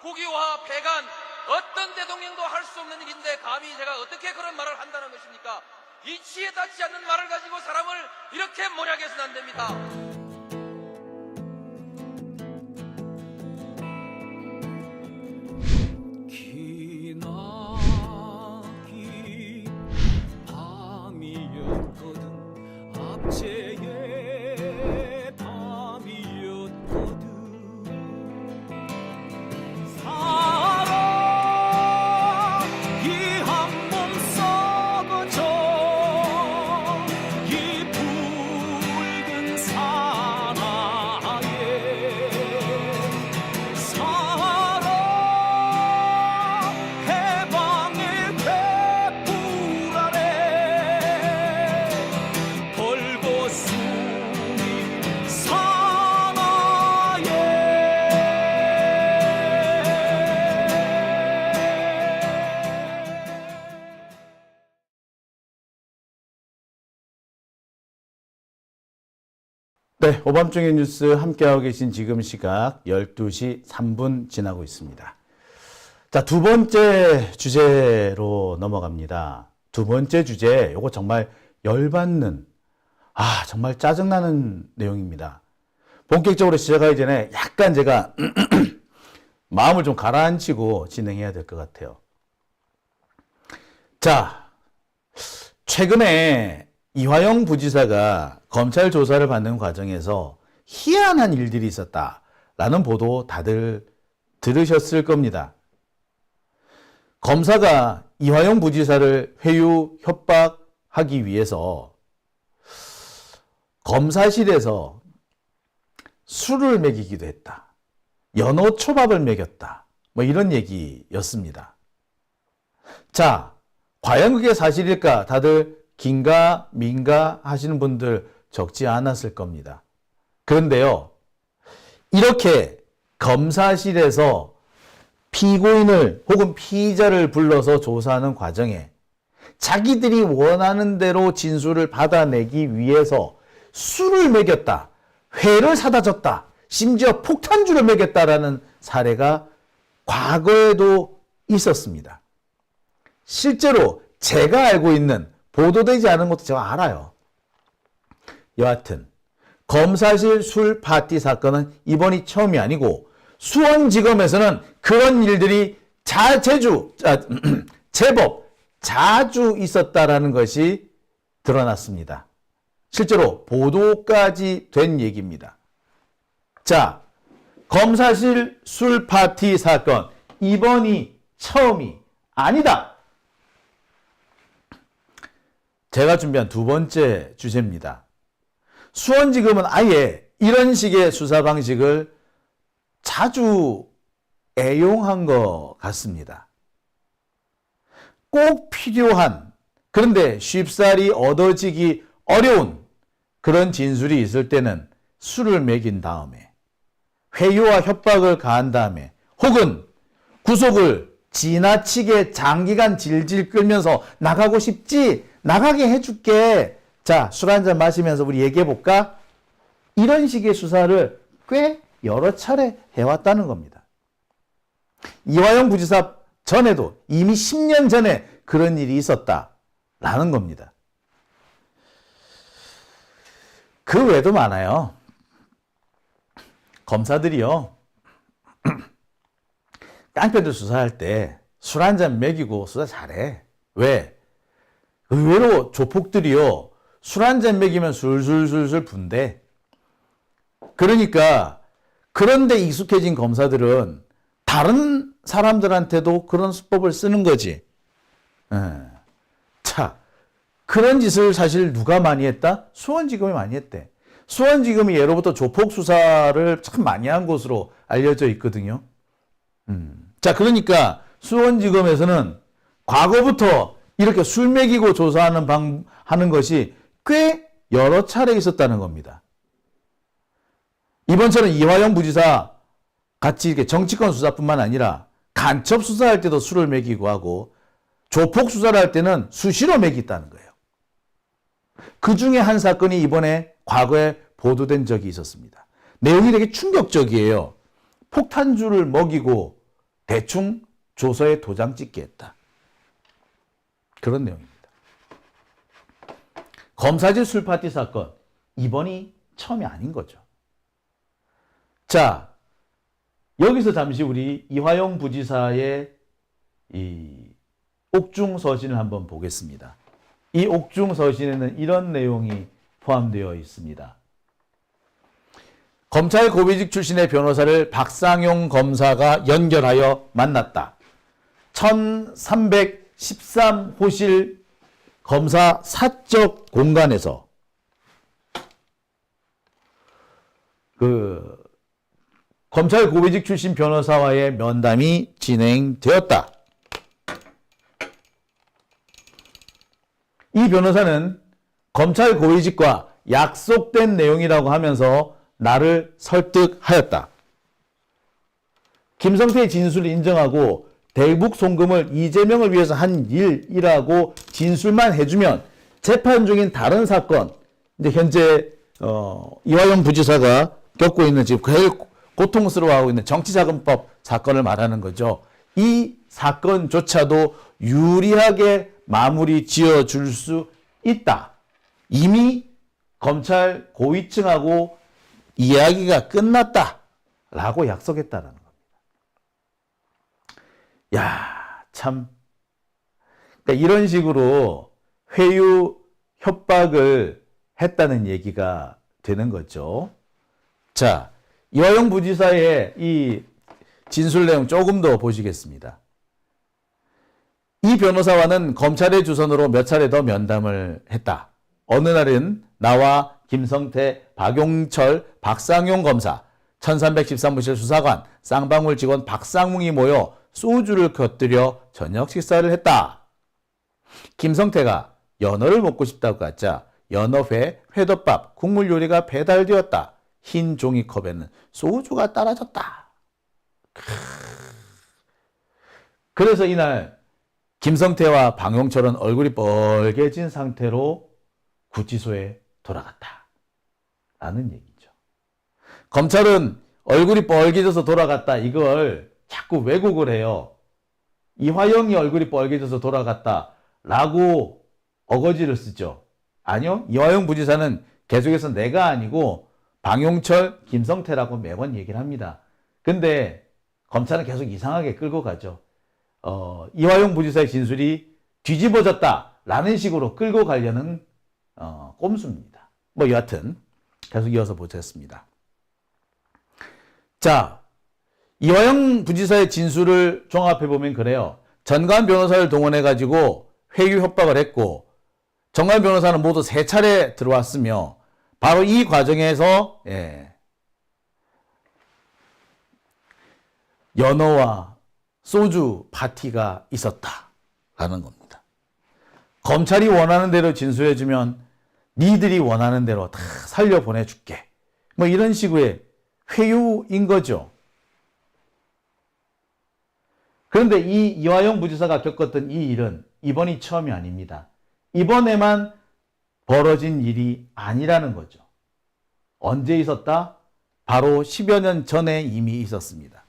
국유화, 폐간, 어떤 대통령도 할 수 없는 일인데 감히 제가 어떻게 그런 말을 한다는 것입니까? 이치에 닿지 않는 말을 가지고 사람을 이렇게 몰약해서는 안 됩니다. 기나긴 밤이었거든. 압제의 밤이었거든. 사랑이 한 몸 썩어져 이 붉은 사나에 사랑 해방의 횃불 아래 벌거숭이 사나에. 네, 오밤중의 뉴스 함께하고 계신 지금 시각 12시 3분 지나고 있습니다. 자, 두 번째 주제로 넘어갑니다. 두 번째 주제, 요거 정말 열받는, 정말 짜증나는 내용입니다. 본격적으로 시작하기 전에 약간 제가 마음을 좀 가라앉히고 진행해야 될 것 같아요. 자, 최근에 이화영 부지사가 검찰 조사를 받는 과정에서 희한한 일들이 있었다라는 보도 다들 들으셨을 겁니다. 검사가 이화영 부지사를 회유 협박하기 위해서 검사실에서 술을 먹이기도 했다. 연어 초밥을 먹였다. 뭐 이런 얘기였습니다. 자, 과연 그게 사실일까? 다들 긴가 민가 하시는 분들 적지 않았을 겁니다. 그런데요, 이렇게 검사실에서 피고인을 혹은 피의자를 불러서 조사하는 과정에 자기들이 원하는 대로 진술을 받아내기 위해서 술을 먹였다, 회를 사다 줬다, 심지어 폭탄주를 먹였다라는 사례가 과거에도 있었습니다. 실제로 제가 알고 있는 보도되지 않은 것도 제가 알아요. 여하튼 검사실 술 파티 사건은 이번이 처음이 아니고 수원지검에서는 그런 일들이 제법 자주 있었다라는 것이 드러났습니다. 실제로 보도까지 된 얘기입니다. 자, 검사실 술 파티 사건 이번이 처음이 아니다. 제가 준비한 두 번째 주제입니다. 수원지검은 아예 이런 식의 수사 방식을 자주 애용한 것 같습니다. 꼭 필요한, 그런데 쉽사리 얻어지기 어려운 그런 진술이 있을 때는 술을 먹인 다음에 회유와 협박을 가한 다음에 혹은 구속을 지나치게 장기간 질질 끌면서 나가고 싶지? 나가게 해줄게. 자, 술 한잔 마시면서 우리 얘기해볼까? 이런 식의 수사를 꽤 여러 차례 해왔다는 겁니다. 이화영 부지사 전에도 이미 10년 전에 그런 일이 있었다라는 겁니다. 그 외에도 많아요. 검사들이요, 깡패들 수사할 때 술 한잔 먹이고 수사 잘해. 왜? 의외로 조폭들이요, 술 한잔 먹이면 술술술술 분대. 그러니까 그런데 익숙해진 검사들은 다른 사람들한테도 그런 수법을 쓰는 거지. 자, 그런 짓을 사실 누가 많이 했다? 수원지검이 많이 했대. 수원지검이 예로부터 조폭 수사를 참 많이 한 곳으로 알려져 있거든요. 자, 그러니까 수원지검에서는 과거부터 이렇게 술 먹이고 조사하는 하는 것이 꽤 여러 차례 있었다는 겁니다. 이번처럼 이화영 부지사 같이 이렇게 정치권 수사뿐만 아니라 간첩 수사할 때도 술을 먹이고 하고 조폭 수사를 할 때는 수시로 먹였다는 거예요. 그 중에 한 사건이 이번에 과거에 보도된 적이 있었습니다. 내용이 되게 충격적이에요. 폭탄주를 먹이고 대충 조서에 도장 찍게 했다. 그런 내용입니다. 검사질 술 파티 사건, 이번이 처음이 아닌 거죠. 자, 여기서 잠시 우리 이화영 부지사의 이 옥중 서신을 한번 보겠습니다. 이 옥중 서신에는 이런 내용이 포함되어 있습니다. 검찰 고위직 출신의 변호사를 박상용 검사가 연결하여 만났다. 1313호실 검사 사적 공간에서 검찰 고위직 출신 변호사와의 면담이 진행되었다. 이 변호사는 검찰 고위직과 약속된 내용이라고 하면서 나를 설득하였다. 김성태의 진술을 인정하고 대북 송금을 이재명을 위해서 한 일이라고 진술만 해주면 재판 중인 다른 사건, 이제 현재 이화영 부지사가 겪고 있는 지금 제일 고통스러워하고 있는 정치자금법 사건을 말하는 거죠. 이 사건조차도 유리하게 마무리 지어줄 수 있다. 이미 검찰 고위층하고 이야기가 끝났다라고 약속했다는 겁니다. 야, 참. 그러니까 이런 식으로 회유 협박을 했다는 얘기가 되는 거죠. 자, 이화영 부지사의 이 진술 내용 조금 더 보시겠습니다. 이 변호사와는 검찰의 주선으로 몇 차례 더 면담을 했다. 어느 날은 나와 김성태, 박용철, 박상용 검사, 1313호실 수사관, 쌍방울 직원 박상웅이 모여 소주를 곁들여 저녁 식사를 했다. 김성태가 연어를 먹고 싶다고 하자 연어회, 회덮밥, 국물 요리가 배달되었다. 흰 종이컵에는 소주가 따라졌다. 그래서 이날 김성태와 박용철은 얼굴이 빨개진 상태로 구치소에 돌아갔다. 라는 얘기죠. 검찰은 얼굴이 빨개져서 돌아갔다. 이걸 자꾸 왜곡을 해요. 이화영이 얼굴이 빨개져서 돌아갔다. 라고 어거지를 쓰죠. 아니요. 이화영 부지사는 계속해서 내가 아니고 박용철, 김성태라고 매번 얘기를 합니다. 근데 검찰은 계속 이상하게 끌고 가죠. 이화영 부지사의 진술이 뒤집어졌다라는 식으로 끌고 가려는 꼼수입니다. 뭐 여하튼 계속 이어서 보겠습니다. 자, 이화영 부지사의 진술을 종합해보면 그래요. 전관 변호사를 동원해가지고 회유 협박을 했고 전관 변호사는 모두 3차례 들어왔으며 바로 이 과정에서 연어와 소주 파티가 있었다라는 겁니다. 검찰이 원하는 대로 진술해주면 니들이 원하는 대로 다 살려보내줄게. 뭐 이런 식의 회유인 거죠. 그런데 이 이화영 부지사가 겪었던 이 일은 이번이 처음이 아닙니다. 이번에만 벌어진 일이 아니라는 거죠. 언제 있었다? 바로 10여 년 전에 이미 있었습니다.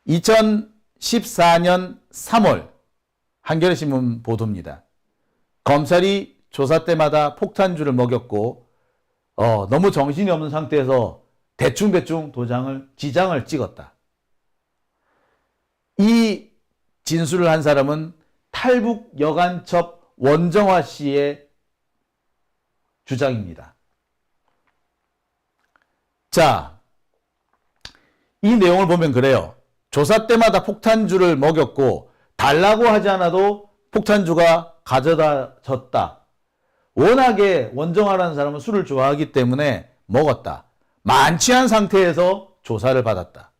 2014년 3월 한겨레신문 보도입니다. 검찰이 조사 때마다 폭탄주를 먹였고 너무 정신이 없는 상태에서 대충 지장을 찍었다. 이 진술을 한 사람은 탈북 여간첩 원정화 씨의 주장입니다. 자, 이 내용을 보면 그래요. 조사 때마다 폭탄주를 먹였고 달라고 하지 않아도 폭탄주가 가져다 줬다. 워낙에 원정화라는 사람은 술을 좋아하기 때문에 먹었다. 만취한 상태에서 조사를 받았다.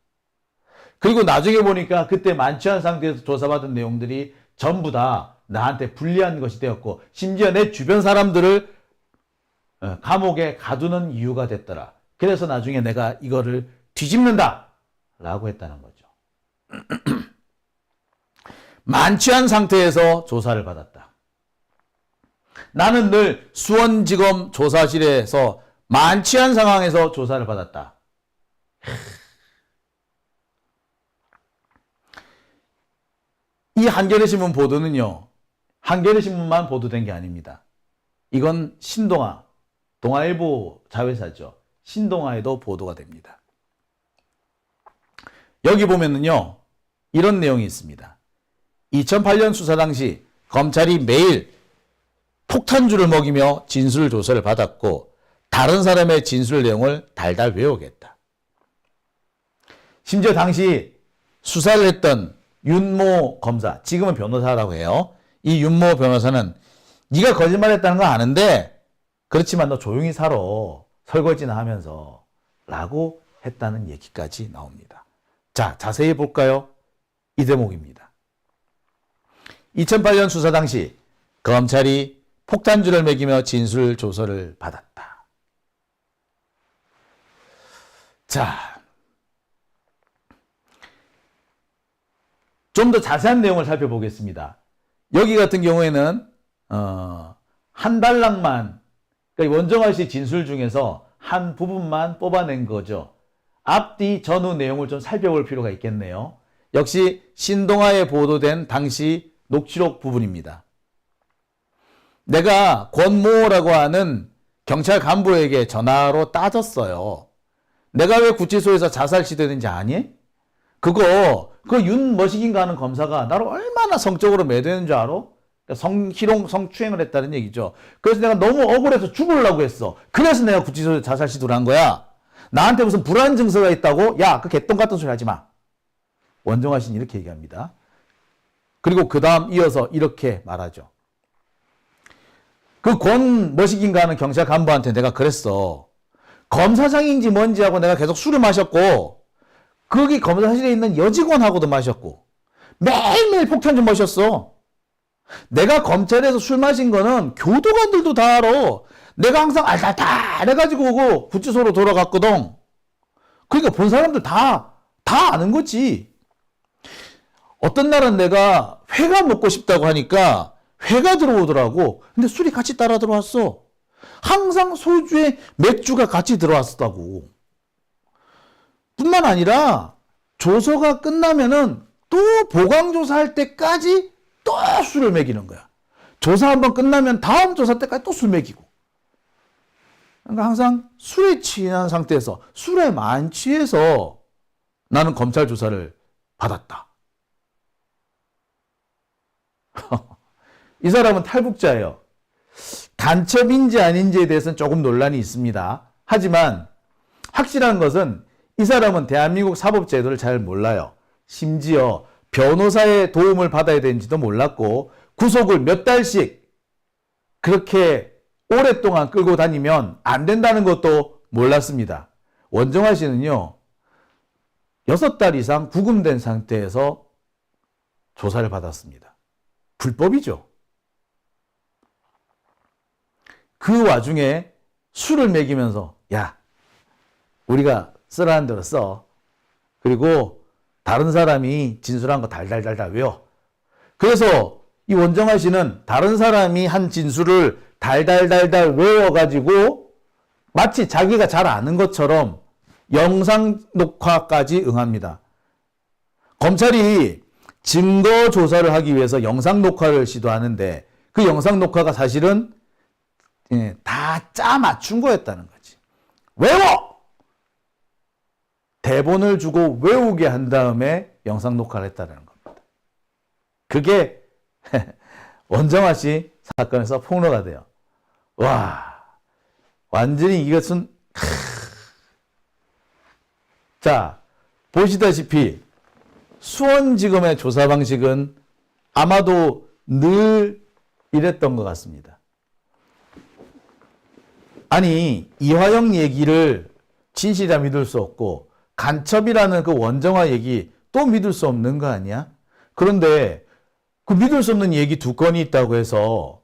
그리고 나중에 보니까 그때 만취한 상태에서 조사받은 내용들이 전부 다 나한테 불리한 것이 되었고 심지어 내 주변 사람들을 감옥에 가두는 이유가 됐더라. 그래서 나중에 내가 이거를 뒤집는다 라고 했다는 거죠. 만취한 상태에서 조사를 받았다. 나는 늘 수원지검 조사실에서 만취한 상황에서 조사를 받았다. 이 한겨레 신문 보도는요, 한겨레 신문만 보도된 게 아닙니다. 이건 신동아, 동아일보 자회사죠. 신동아에도 보도가 됩니다. 여기 보면은요, 이런 내용이 있습니다. 2008년 수사 당시 검찰이 매일 폭탄주를 먹이며 진술 조사를 받았고 다른 사람의 진술 내용을 달달 외우겠다. 심지어 당시 수사를 했던 윤모 검사, 지금은 변호사라고 해요. 이 윤모 변호사는 네가 거짓말했다는 거 아는데 그렇지만 너 조용히 살아. 설거지나 하면서 라고 했다는 얘기까지 나옵니다. 자, 자세히 볼까요? 이 대목입니다. 2008년 수사 당시 검찰이 폭탄주를 먹이며 진술 조서를 받았다. 자, 좀 더 자세한 내용을 살펴보겠습니다. 여기 같은 경우에는 한 달락만, 그러니까 원정아 씨 진술 중에서 한 부분만 뽑아낸 거죠. 앞뒤 전후 내용을 좀 살펴볼 필요가 있겠네요. 역시 신동아에 보도된 당시 녹취록 부분입니다. 내가 권모라고 하는 경찰 간부에게 전화로 따졌어요. 내가 왜 구치소에서 자살 시도했는지 아니? 그 윤머식인가 하는 검사가 나를 얼마나 성적으로 매도했는 줄 알아? 성희롱, 성추행을 했다는 얘기죠. 그래서 내가 너무 억울해서 죽으려고 했어. 그래서 내가 구치소에서 자살 시도를 한 거야. 나한테 무슨 불안 증서가 있다고? 야, 그 개똥 같은 소리 하지 마. 원정아 씨는 이렇게 얘기합니다. 그리고 그 다음 이어서 이렇게 말하죠. 그 권머식인가 하는 경찰 간부한테 내가 그랬어. 검사장인지 뭔지 하고 내가 계속 술을 마셨고, 거기 검사실에 있는 여직원하고도 마셨고, 매일매일 폭탄 좀 마셨어. 내가 검찰에서 술 마신 거는 교도관들도 다 알아. 내가 항상 알달달 해가지고 오고 구치소로 돌아갔거든. 그러니까 본 사람들 다 아는 거지. 어떤 날은 내가 회가 먹고 싶다고 하니까 회가 들어오더라고. 근데 술이 같이 따라 들어왔어. 항상 소주에 맥주가 같이 들어왔다고. 뿐만 아니라 조서가 끝나면은 또 보강조사할 때까지 또 술을 먹이는 거야. 조사 한번 끝나면 다음 조사 때까지 또 술 먹이고. 그러니까 항상 술에 취한 상태에서, 술에 만취해서 나는 검찰 조사를 받았다. 이 사람은 탈북자예요. 간첩인지 아닌지에 대해서는 조금 논란이 있습니다. 하지만 확실한 것은 이 사람은 대한민국 사법제도를 잘 몰라요. 심지어 변호사의 도움을 받아야 되는지도 몰랐고, 구속을 몇 달씩 그렇게 오랫동안 끌고 다니면 안 된다는 것도 몰랐습니다. 원정아 씨는요, 6달 이상 구금된 상태에서 조사를 받았습니다. 불법이죠. 그 와중에 술을 먹이면서, 야, 우리가 쓰라는 대로 써. 그리고 다른 사람이 진술한 거 달달달달 외워. 그래서 이 원정아 씨는 다른 사람이 한 진술을 달달달달 외워가지고 마치 자기가 잘 아는 것처럼 영상 녹화까지 응합니다. 검찰이 증거 조사를 하기 위해서 영상 녹화를 시도하는데 그 영상 녹화가 사실은 다 짜 맞춘 거였다는 거지. 외워! 대본을 주고 외우게 한 다음에 영상 녹화를 했다는 겁니다. 그게 원정아 씨 사건에서 폭로가 돼요. 와, 완전히 이것은 자, 보시다시피 수원지검의 조사 방식은 아마도 늘 이랬던 것 같습니다. 아니, 이화영 얘기를 진실이라 믿을 수 없고 간첩이라는 그 원정아 얘기 또 믿을 수 없는 거 아니야? 그런데 그 믿을 수 없는 얘기 2건이 있다고 해서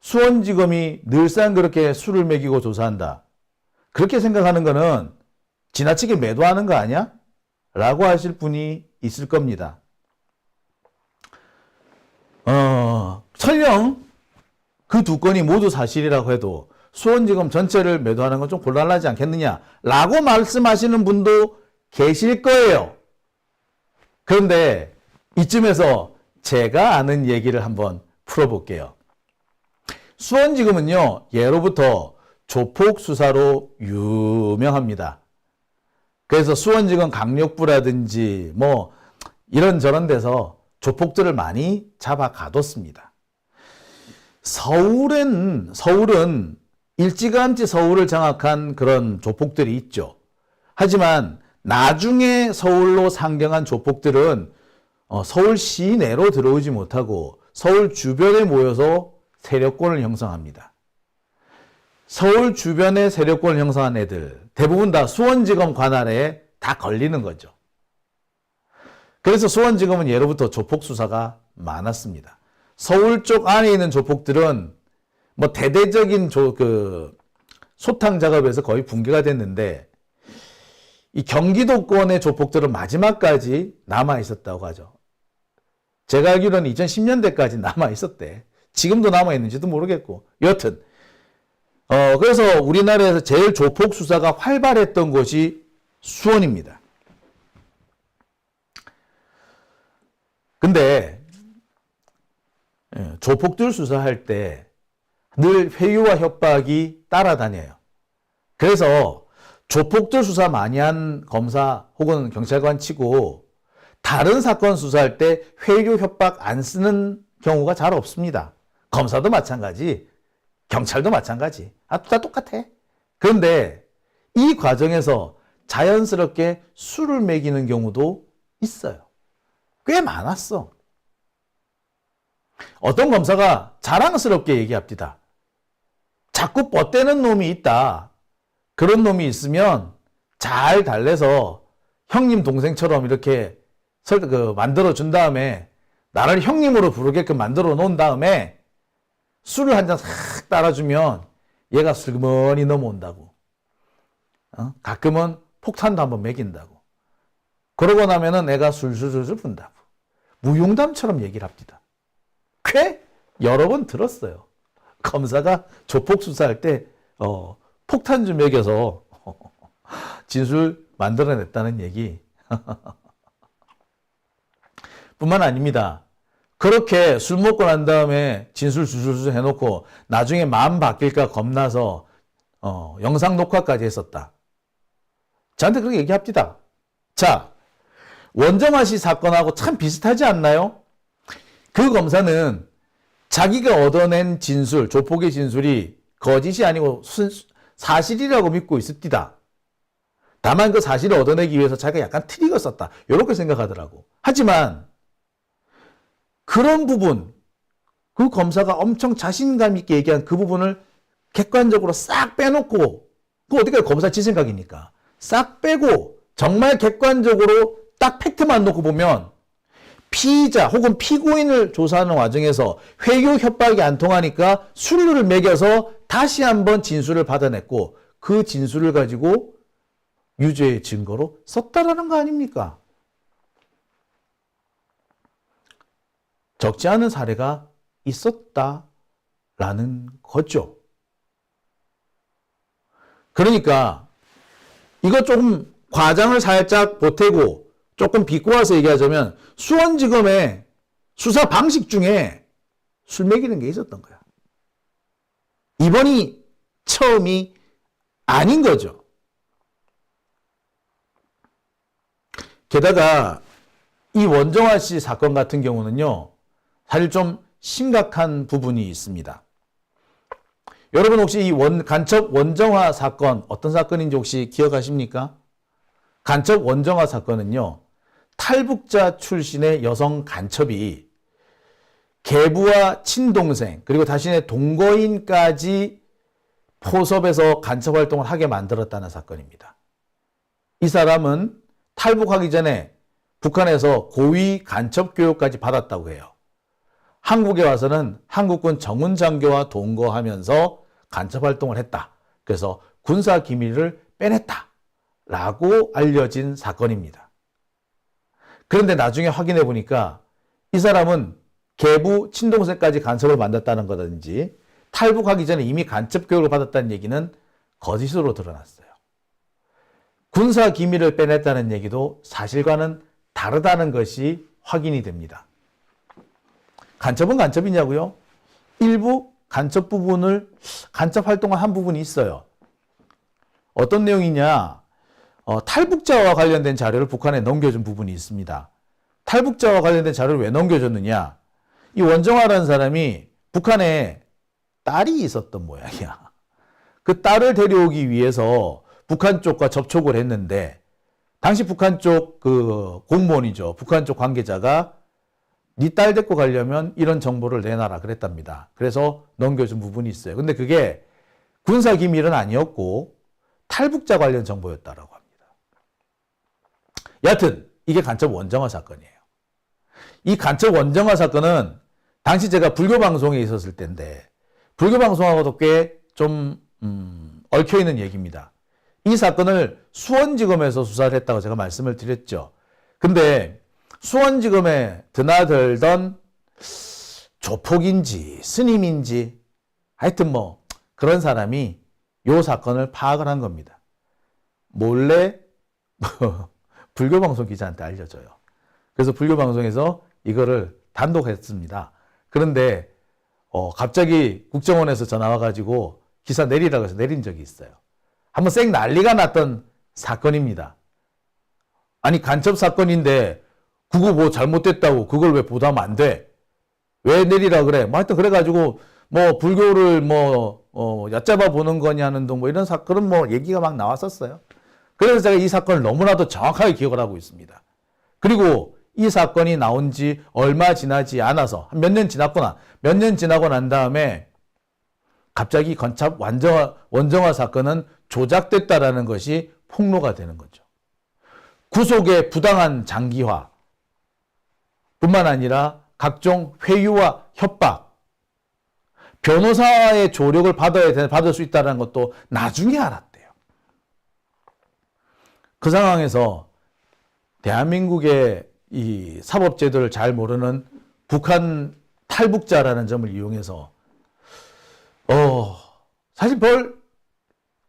수원지검이 늘상 그렇게 술을 먹이고 조사한다. 그렇게 생각하는 거는 지나치게 매도하는 거 아니야? 라고 하실 분이 있을 겁니다. 설령 그 2건이 모두 사실이라고 해도 수원지검 전체를 매도하는 건 좀 곤란하지 않겠느냐 라고 말씀하시는 분도 계실 거예요. 그런데 이쯤에서 제가 아는 얘기를 한번 풀어볼게요. 수원지검은요, 예로부터 조폭 수사로 유명합니다. 그래서 수원지검 강력부라든지 뭐 이런저런 데서 조폭들을 많이 잡아가뒀습니다. 서울은 일찌감치 서울을 장악한 그런 조폭들이 있죠. 하지만 나중에 서울로 상경한 조폭들은 서울 시내로 들어오지 못하고 서울 주변에 모여서 세력권을 형성합니다. 서울 주변에 세력권을 형성한 애들 대부분 다 수원지검 관할에 다 걸리는 거죠. 그래서 수원지검은 예로부터 조폭 수사가 많았습니다. 서울 쪽 안에 있는 조폭들은 뭐 대대적인 소탕 작업에서 거의 붕괴가 됐는데 이 경기도권의 조폭들은 마지막까지 남아 있었다고 하죠. 제가 알기로는 2010년대까지 남아 있었대. 지금도 남아 있는지도 모르겠고 여튼 그래서 우리나라에서 제일 조폭 수사가 활발했던 곳이 수원입니다. 근데 조폭들 수사할 때 늘 회유와 협박이 따라다녀요. 그래서 조폭들 수사 많이 한 검사 혹은 경찰관 치고 다른 사건 수사할 때 회유 협박 안 쓰는 경우가 잘 없습니다. 검사도 마찬가지, 경찰도 마찬가지. 다 똑같아. 그런데 이 과정에서 자연스럽게 술을 먹이는 경우도 있어요. 꽤 많았어. 어떤 검사가 자랑스럽게 얘기합니다. 자꾸 뻗대는 놈이 있다. 그런 놈이 있으면 잘 달래서 형님 동생처럼 이렇게 만들어준 다음에 나를 형님으로 부르게끔 만들어 놓은 다음에 술을 한 잔 싹 따라주면 얘가 슬그머니 넘어온다고. 가끔은 폭탄도 한번 먹인다고. 그러고 나면은 애가 술술술 분다고. 무용담처럼 얘기를 합니다. 꽤 여러 번 들었어요. 검사가 조폭 수사할 때 폭탄 좀 먹여서 진술 만들어냈다는 얘기. 뿐만 아닙니다. 그렇게 술 먹고 난 다음에 진술 수술수 해놓고 나중에 마음 바뀔까 겁나서 영상 녹화까지 했었다. 저한테 그렇게 얘기합니다. 자, 원정아 씨 사건하고 참 비슷하지 않나요? 그 검사는 자기가 얻어낸 진술, 조폭의 진술이 거짓이 아니고 사실이라고 믿고 있습니다. 다만 그 사실을 얻어내기 위해서 자기가 약간 트릭을 썼다. 이렇게 생각하더라고. 하지만 그런 부분, 그 검사가 엄청 자신감 있게 얘기한 그 부분을 객관적으로 싹 빼놓고, 그 어떻게 검사 지 생각이니까. 싹 빼고 정말 객관적으로 딱 팩트만 놓고 보면 피의자 혹은 피고인을 조사하는 과정에서 회유 협박이 안 통하니까 술을 먹여서 다시 한번 진술을 받아냈고 그 진술을 가지고 유죄의 증거로 썼다라는 거 아닙니까? 적지 않은 사례가 있었다라는 거죠. 그러니까 이거 조금 과장을 살짝 보태고 조금 비꼬아서 얘기하자면 수원지검의 수사 방식 중에 술 먹이는 게 있었던 거야. 이번이 처음이 아닌 거죠. 게다가 이 원정아 씨 사건 같은 경우는요, 사실 좀 심각한 부분이 있습니다. 여러분 혹시 이 간첩 원정아 사건 어떤 사건인지 혹시 기억하십니까? 간첩 원정아 사건은요, 탈북자 출신의 여성 간첩이 계부와 친동생 그리고 자신의 동거인까지 포섭해서 간첩 활동을 하게 만들었다는 사건입니다. 이 사람은 탈북하기 전에 북한에서 고위 간첩 교육까지 받았다고 해요. 한국에 와서는 한국군 정훈 장교와 동거하면서 간첩 활동을 했다. 그래서 군사 기밀을 빼냈다라고 알려진 사건입니다. 그런데 나중에 확인해 보니까 이 사람은 계부 친동생까지 간첩을 만났다는 거든지 탈북하기 전에 이미 간첩 교육을 받았다는 얘기는 거짓으로 드러났어요. 군사 기밀을 빼냈다는 얘기도 사실과는 다르다는 것이 확인이 됩니다. 간첩은 간첩이냐고요? 일부 간첩 부분을 간첩 활동을 한 부분이 있어요. 어떤 내용이냐? 탈북자와 관련된 자료를 북한에 넘겨준 부분이 있습니다. 탈북자와 관련된 자료를 왜 넘겨줬느냐? 이 원정화라는 사람이 북한에 딸이 있었던 모양이야. 그 딸을 데려오기 위해서 북한 쪽과 접촉을 했는데 당시 북한 쪽 그 공무원이죠. 북한 쪽 관계자가 네 딸 데리고 가려면 이런 정보를 내놔라 그랬답니다. 그래서 넘겨준 부분이 있어요. 근데 그게 군사 기밀은 아니었고 탈북자 관련 정보였다라고 합니다. 여하튼 이게 간첩 원정화 사건이에요. 이 간첩 원정화 사건은 당시 제가 불교 방송에 있었을 때인데 불교 방송하고도 꽤 좀 얽혀있는 얘기입니다. 이 사건을 수원지검에서 수사를 했다고 제가 말씀을 드렸죠. 근데 수원지검에 드나들던 조폭인지 스님인지 하여튼 뭐 그런 사람이 이 사건을 파악을 한 겁니다. 몰래 불교방송 기자한테 알려줘요. 그래서 불교방송에서 이거를 단독 했습니다. 그런데 갑자기 국정원에서 전화 와가지고 기사 내리라고 해서 내린 적이 있어요. 한번 쌩 난리가 났던 사건입니다. 아니 간첩 사건인데 그거 뭐 잘못됐다고 그걸 왜 보도하면 안 돼? 왜 내리라 그래? 뭐 하여튼 그래가지고 뭐 불교를 얕잡아 보는 거냐는 등 뭐 이런 사건은 뭐 얘기가 막 나왔었어요. 그래서 제가 이 사건을 너무나도 정확하게 기억을 하고 있습니다. 그리고 이 사건이 나온 지 얼마 지나지 않아서 몇 년 지나고 난 다음에 갑자기 간첩 원정화 사건은 조작됐다라는 것이 폭로가 되는 거죠. 구속의 부당한 장기화 뿐만 아니라 각종 회유와 협박, 변호사의 조력을 받을 수 있다는 것도 나중에 알았대요. 그 상황에서 대한민국의 이 사법제도를 잘 모르는 북한 탈북자라는 점을 이용해서 사실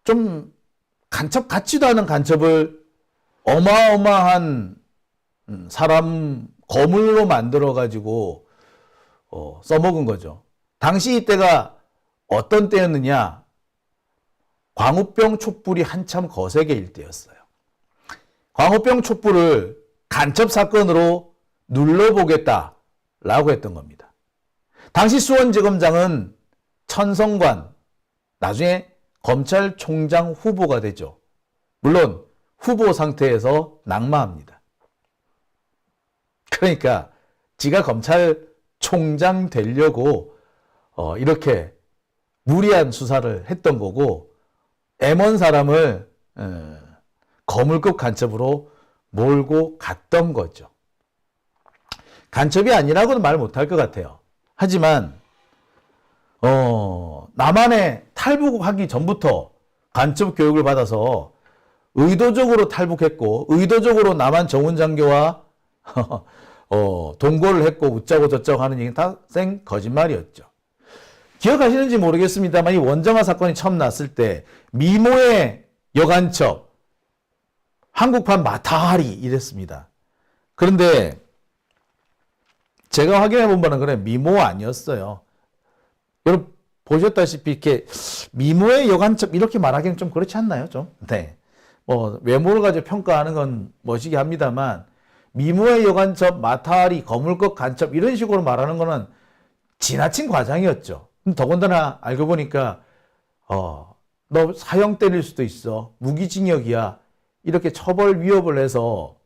좀 간첩 같지도 않은 간첩을 어마어마한 사람 거물로 만들어가지고 써먹은 거죠. 당시 이때가 어떤 때였느냐? 광우병 촛불이 한참 거세게 일 때였어요. 광우병 촛불을 간첩 사건으로 눌러보겠다라고 했던 겁니다. 당시 수원지검장은 천성관, 나중에 검찰총장 후보가 되죠. 물론 후보 상태에서 낙마합니다. 그러니까 지가 검찰총장 되려고 이렇게 무리한 수사를 했던 거고 M1 사람을 거물급 간첩으로 몰고 갔던 거죠. 간첩이 아니라고는 말 못할 것 같아요. 하지만 남한에 탈북하기 전부터 간첩 교육을 받아서 의도적으로 탈북했고 의도적으로 남한 정훈장교와 동거를 했고 웃자고 저짜고 하는 얘기는 다 생 거짓말이었죠. 기억하시는지 모르겠습니다만 이 원정화 사건이 처음 났을 때 미모의 여간첩 한국판 마타하리 이랬습니다. 그런데 제가 확인해 본 바는 그래 미모 아니었어요. 여러분 보셨다시피 이렇게 미모의 여간첩 이렇게 말하기는 좀 그렇지 않나요? 좀 네. 뭐 외모를 가지고 평가하는 건 멋이게 합니다만 미모의 여간첩, 마타하리, 거물급 간첩 이런 식으로 말하는 거는 지나친 과장이었죠. 더군다나 알고 보니까 너 사형 때릴 수도 있어. 무기징역이야. 이렇게 처벌 위협을 해서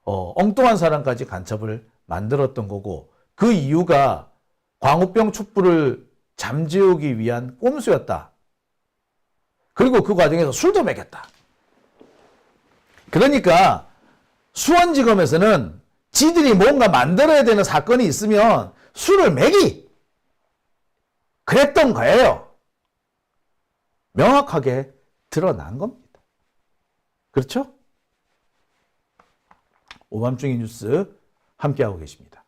엉뚱한 사람까지 간첩을 만들었던 거고 그 이유가 광우병 촛불을 잠재우기 위한 꼼수였다. 그리고 그 과정에서 술도 먹였다. 그러니까 수원지검에서는 지들이 뭔가 만들어야 되는 사건이 있으면 술을 먹이 그랬던 거예요. 명확하게 드러난 겁니다. 그렇죠? 오밤중이 뉴스 함께하고 계십니다.